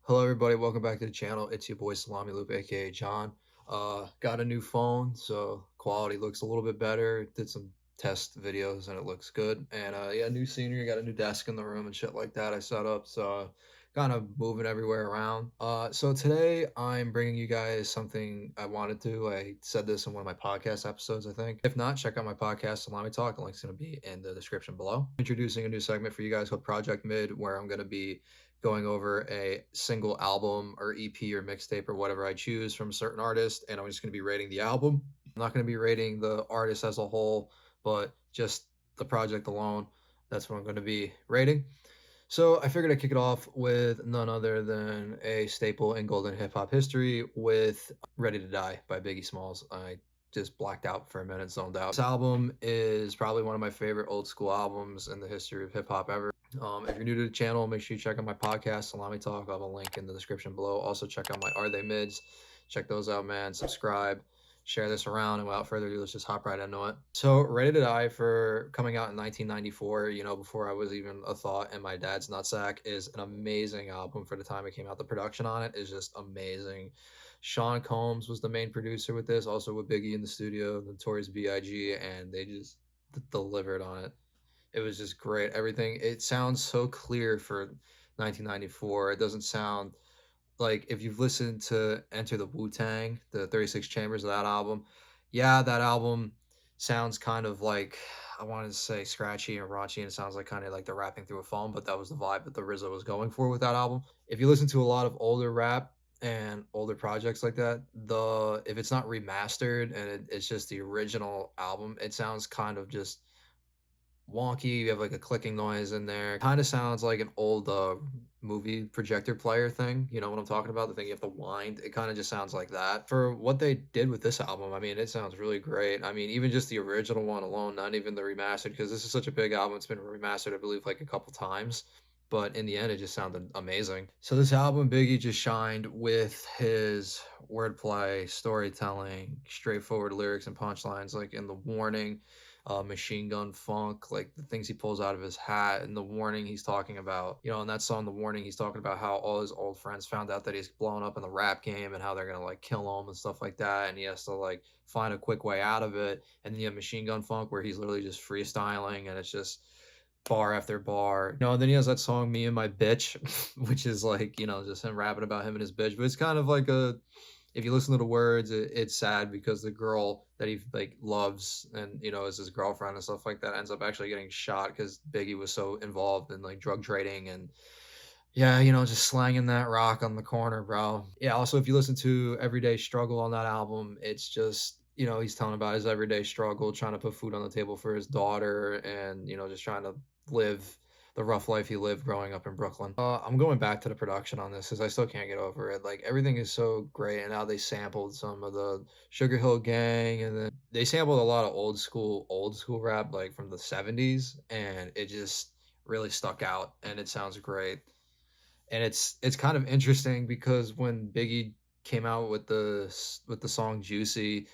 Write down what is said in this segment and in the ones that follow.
Hello, everybody. Welcome back to the channel. It's your boy Salami Loop, aka John. Got a new phone, so quality looks a little bit better. Did some test videos and it looks good. And yeah, new scenery. Got a new desk in the room and shit like that. I set up, so kind of moving everywhere around. So today I'm bringing you guys something I wanted to. I said this in one of my podcast episodes, I think. If not, check out my podcast, Salami Talk. The link's gonna be in the description below. Introducing a new segment for you guys called Project Mid, where I'm gonna be going over a single album or EP or mixtape or whatever I choose from a certain artist, and I'm just going to be rating the album. I'm not going to be rating the artist as a whole, but just the project alone. That's what I'm going to be rating. So I figured I'd kick it off with none other than a staple in golden hip hop history with Ready to Die by Biggie Smalls. I just blacked out for a minute, zoned out. This album is probably one of my favorite old school albums in the history of hip hop ever. If you're new to the channel, make sure you check out my podcast, Salami Talk. I'll have a link in the description below. Also, check out my Are They Mids. Check those out, man. Subscribe, share this around, and without further ado, let's just hop right into it. So, Ready to Die, for coming out in 1994, before I was even a thought in my dad's nutsack, is an amazing album for the time it came out. The production on it is just amazing. Sean Combs was the main producer with this, also with Biggie in the studio, Notorious B.I.G., and they just delivered on it. It was just great. Everything, it sounds so clear for 1994. It doesn't sound like, if you've listened to Enter the Wu-Tang, the 36 Chambers of that album, yeah, that album sounds kind of like, I wanted to say scratchy and raunchy, and it sounds like kind of like they're rapping through a phone, but that was the vibe that the RZA was going for with that album. If you listen to a lot of older rap and older projects like that, if it's not remastered and it's just the original album, it sounds kind of just wonky. You have like a clicking noise in there. Kind of sounds like an old movie projector player thing. You know what I'm talking about? The thing you have to wind. It kind of just sounds like that. For what they did with this album, I mean, it sounds really great. I mean, even just the original one alone, not even the remastered, because this is such a big album. It's been remastered, I believe, like a couple times. But in the end, it just sounded amazing. So this album, Biggie just shined with his wordplay, storytelling, straightforward lyrics and punchlines, like in The Warning, Machine Gun Funk, like the things he pulls out of his hat. And The Warning, he's talking about, in that song, The Warning, he's talking about how all his old friends found out that he's blown up in the rap game and how they're gonna like kill him and stuff like that. And he has to like find a quick way out of it. And then you have Machine Gun Funk, where he's literally just freestyling and it's just bar after bar. And then he has that song Me and My Bitch, which is like, just him rapping about him and his bitch. But it's kind of like if you listen to the words, it's sad because the girl that he like loves and is his girlfriend and stuff like that ends up actually getting shot because Biggie was so involved in like drug trading and yeah, just slanging that rock on the corner, bro. Yeah, also if you listen to Everyday Struggle on that album, it's just, he's telling about his everyday struggle, trying to put food on the table for his daughter and, just trying to live the rough life he lived growing up in Brooklyn. I'm going back to the production on this because I still can't get over it. Like everything is so great, and now they sampled some of the Sugar Hill Gang, and then they sampled a lot of old school rap like from the '70s, and it just really stuck out, and it sounds great. And it's kind of interesting because when Biggie came out with the song Juicy,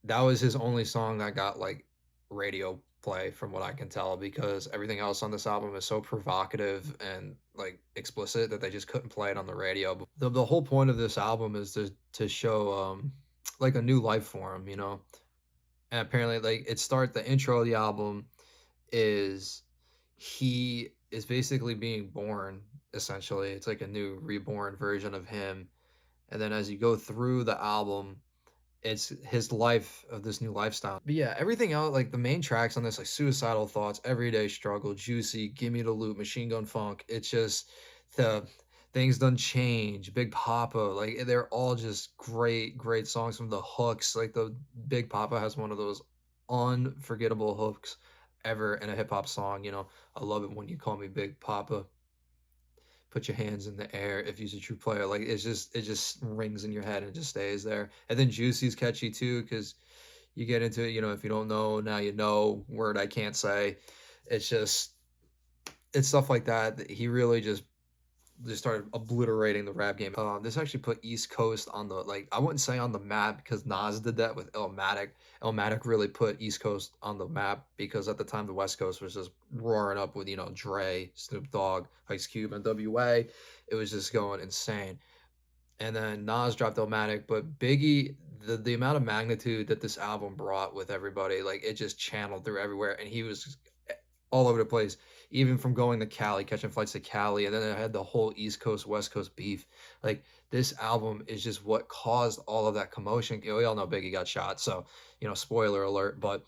that was his only song that got like radio play from what I can tell, because everything else on this album is so provocative and like explicit that they just couldn't play it on the radio. But the whole point of this album is to show like a new life for him, And apparently like the intro of the album is he is basically being born, essentially. It's like a new reborn version of him. And then as you go through the album, it's his life of this new lifestyle. But yeah, everything else, like the main tracks on this, like Suicidal Thoughts, Everyday Struggle, Juicy, Gimme the Loot, Machine Gun Funk, it's just the Things Done Change, Big Papa, like they're all just great, great songs from the hooks. Like the Big Papa has one of those unforgettable hooks ever in a hip hop song. I love it when you call me Big Papa. Put your hands in the air if you's a true player. Like it just rings in your head and it just stays there. And then Juicy's catchy too, because you get into it, if you don't know, now you know, word I can't say. It's just it's stuff like that. He really just just started obliterating the rap game. This actually put East Coast on the, like, I wouldn't say on the map because Nas did that with Illmatic. Illmatic really put East Coast on the map because at the time the West Coast was just roaring up with, Dre, Snoop Dogg, Ice Cube, and WA. It was just going insane. And then Nas dropped Illmatic, but Biggie, the amount of magnitude that this album brought with everybody, like it just channeled through everywhere, and he was all over the place, even from going to Cali, catching flights to Cali, and then it had the whole East Coast West Coast beef. Like this album is just what caused all of that commotion. We all know Biggie got shot, so spoiler alert. But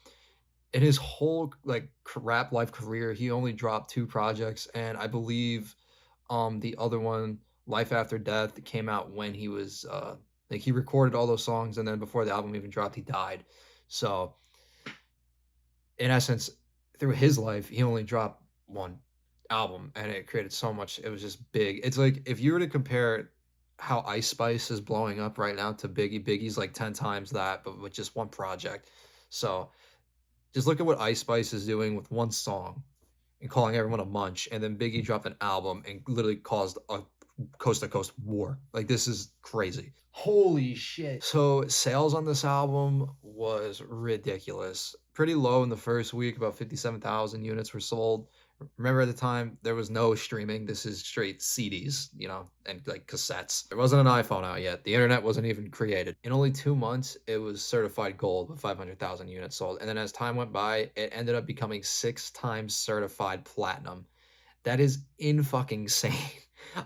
in his whole like rap life career, he only dropped two projects, and I believe the other one, Life After Death, came out when he was like he recorded all those songs, and then before the album even dropped, he died. So in essence, through his life, he only dropped one album, and it created so much. It was just big. It's like if you were to compare how Ice Spice is blowing up right now to Biggie, Biggie's like 10 times that, but with just one project. So just look at what Ice Spice is doing with one song and calling everyone a munch, and then Biggie dropped an album and literally caused a coast to coast war. Like this is crazy. Holy shit. So sales on this album was ridiculous. Pretty low in the first week, about 57,000 units were sold. Remember at the time there was no streaming. This is straight CDs, and like cassettes. There wasn't an iPhone out yet. The internet wasn't even created. In only 2 months, it was certified gold with 500,000 units sold. And then as time went by, it ended up becoming 6 times certified platinum. That is in fucking insane.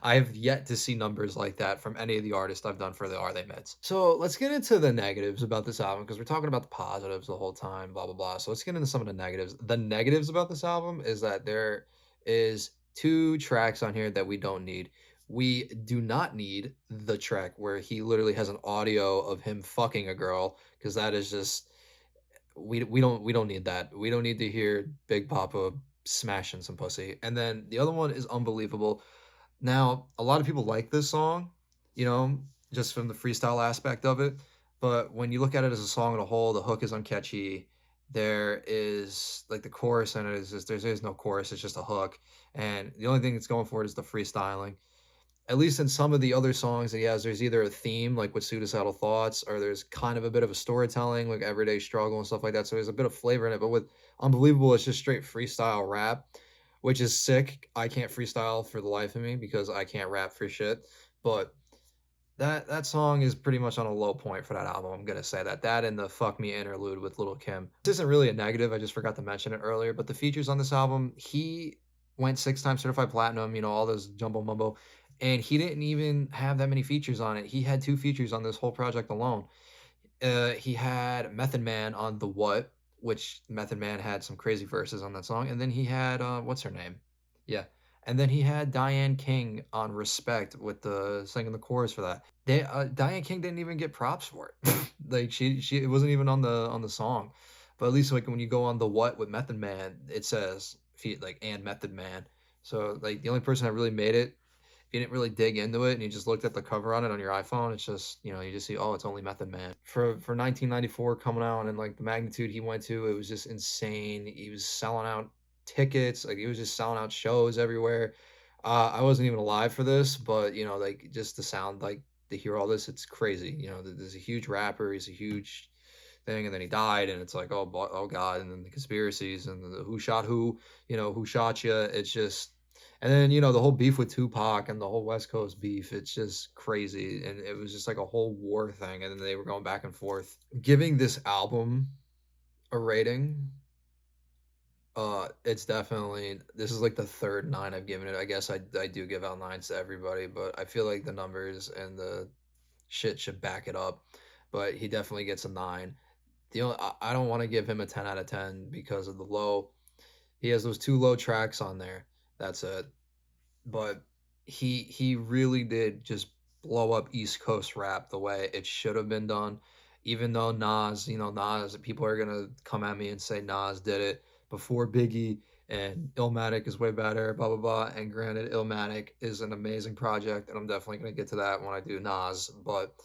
I've yet to see numbers like that from any of the artists I've done for the Are They Meds. So let's get into the negatives about this album because we're talking about the positives the whole time, blah blah blah. So let's get into some of the negatives. The negatives about this album is that there is two tracks on here that we don't need. We do not need the track where he literally has an audio of him fucking a girl because that is just we don't need that. We don't need to hear Big Papa smashing some pussy. And then the other one is Unbelievable. Now, a lot of people like this song, you know, just from the freestyle aspect of it. But when you look at it as a song as a whole, the hook is uncatchy. There is like the chorus in it is just there's no chorus, it's just a hook. And the only thing it's going for is the freestyling. At least in some of the other songs that he has, there's either a theme, like with Suicidal Thoughts, or there's kind of a bit of a storytelling, like Everyday Struggle and stuff like that. So there's a bit of flavor in it. But with Unbelievable, it's just straight freestyle rap, which is sick. I can't freestyle for the life of me because I can't rap for shit. But that song is pretty much on a low point for that album. I'm gonna say that. That and the Fuck Me interlude with Little Kim. This isn't really a negative. I just forgot to mention it earlier. But the features on this album, he went 6 times certified platinum. All those jumbo mumbo, and he didn't even have that many features on it. He had two features on this whole project alone. He had Method Man on The What, which Method Man had some crazy verses on that song, and then he had what's her name? Yeah. And then he had Diane King on Respect with the singing the chorus for that. Diane King didn't even get props for it. Like she it wasn't even on the song. But at least like when you go on The What with Method Man, it says like and Method Man. So like the only person that really made it, if you didn't really dig into it and you just looked at the cover on it on your iPhone, it's just, you just see, oh, it's only Method Man. For 1994 coming out and like the magnitude he went to, it was just insane. He was selling out tickets, like he was just selling out shows everywhere. I wasn't even alive for this, but like just the sound, like to hear all this, it's crazy. There's a huge rapper, he's a huge thing, and then he died, and it's like, oh god, and then the conspiracies and the who shot who, who shot you. It's just, and then the whole beef with Tupac and the whole West Coast beef. It's just crazy, and it was just like a whole war thing, and then they were going back and forth. Giving this album a rating, it's definitely, this is like the third nine I've given it. I guess I do give out nines to everybody, but I feel like the numbers and the shit should back it up. But he definitely gets a nine. I don't want to give him a 10 out of 10 because of the low. He has those two low tracks on there. That's it. But he really did just blow up East Coast rap the way it should have been done. Even though Nas, people are gonna come at me and say Nas did it before Biggie, and Illmatic is way better, blah blah blah. And granted, Illmatic is an amazing project, and I'm definitely gonna get to that when I do Nas. But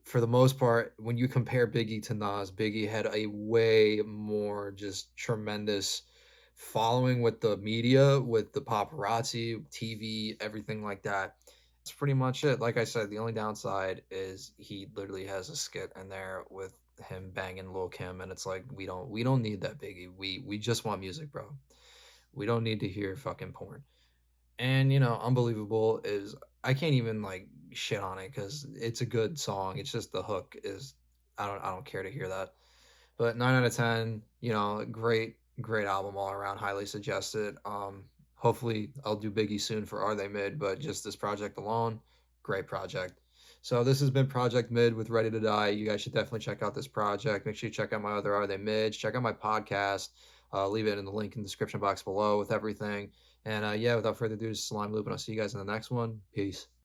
for the most part, when you compare Biggie to Nas, Biggie had a way more just tremendous following with the media, with the paparazzi, TV, everything like that. That's pretty much it. Like I said, the only downside is he literally has a skit in there with him banging Lil Kim, and it's like we don't need that, Biggie. We just want music, bro. We don't need to hear fucking porn. And Unbelievable is, I can't even like shit on it because it's a good song. It's just the hook is, I don't care to hear that. But 9 out of 10, great album all around, highly suggested. Hopefully I'll do Biggie soon for Are They Mid, but just this project alone, great project. So this has been Project Mid with Ready to Die. You guys should definitely check out this project. Make sure you check out my other Are They Mids. Check out my podcast. Leave it in the link in the description box below with everything. And yeah, without further ado, this is Slime Loop, and I'll see you guys in the next one. Peace.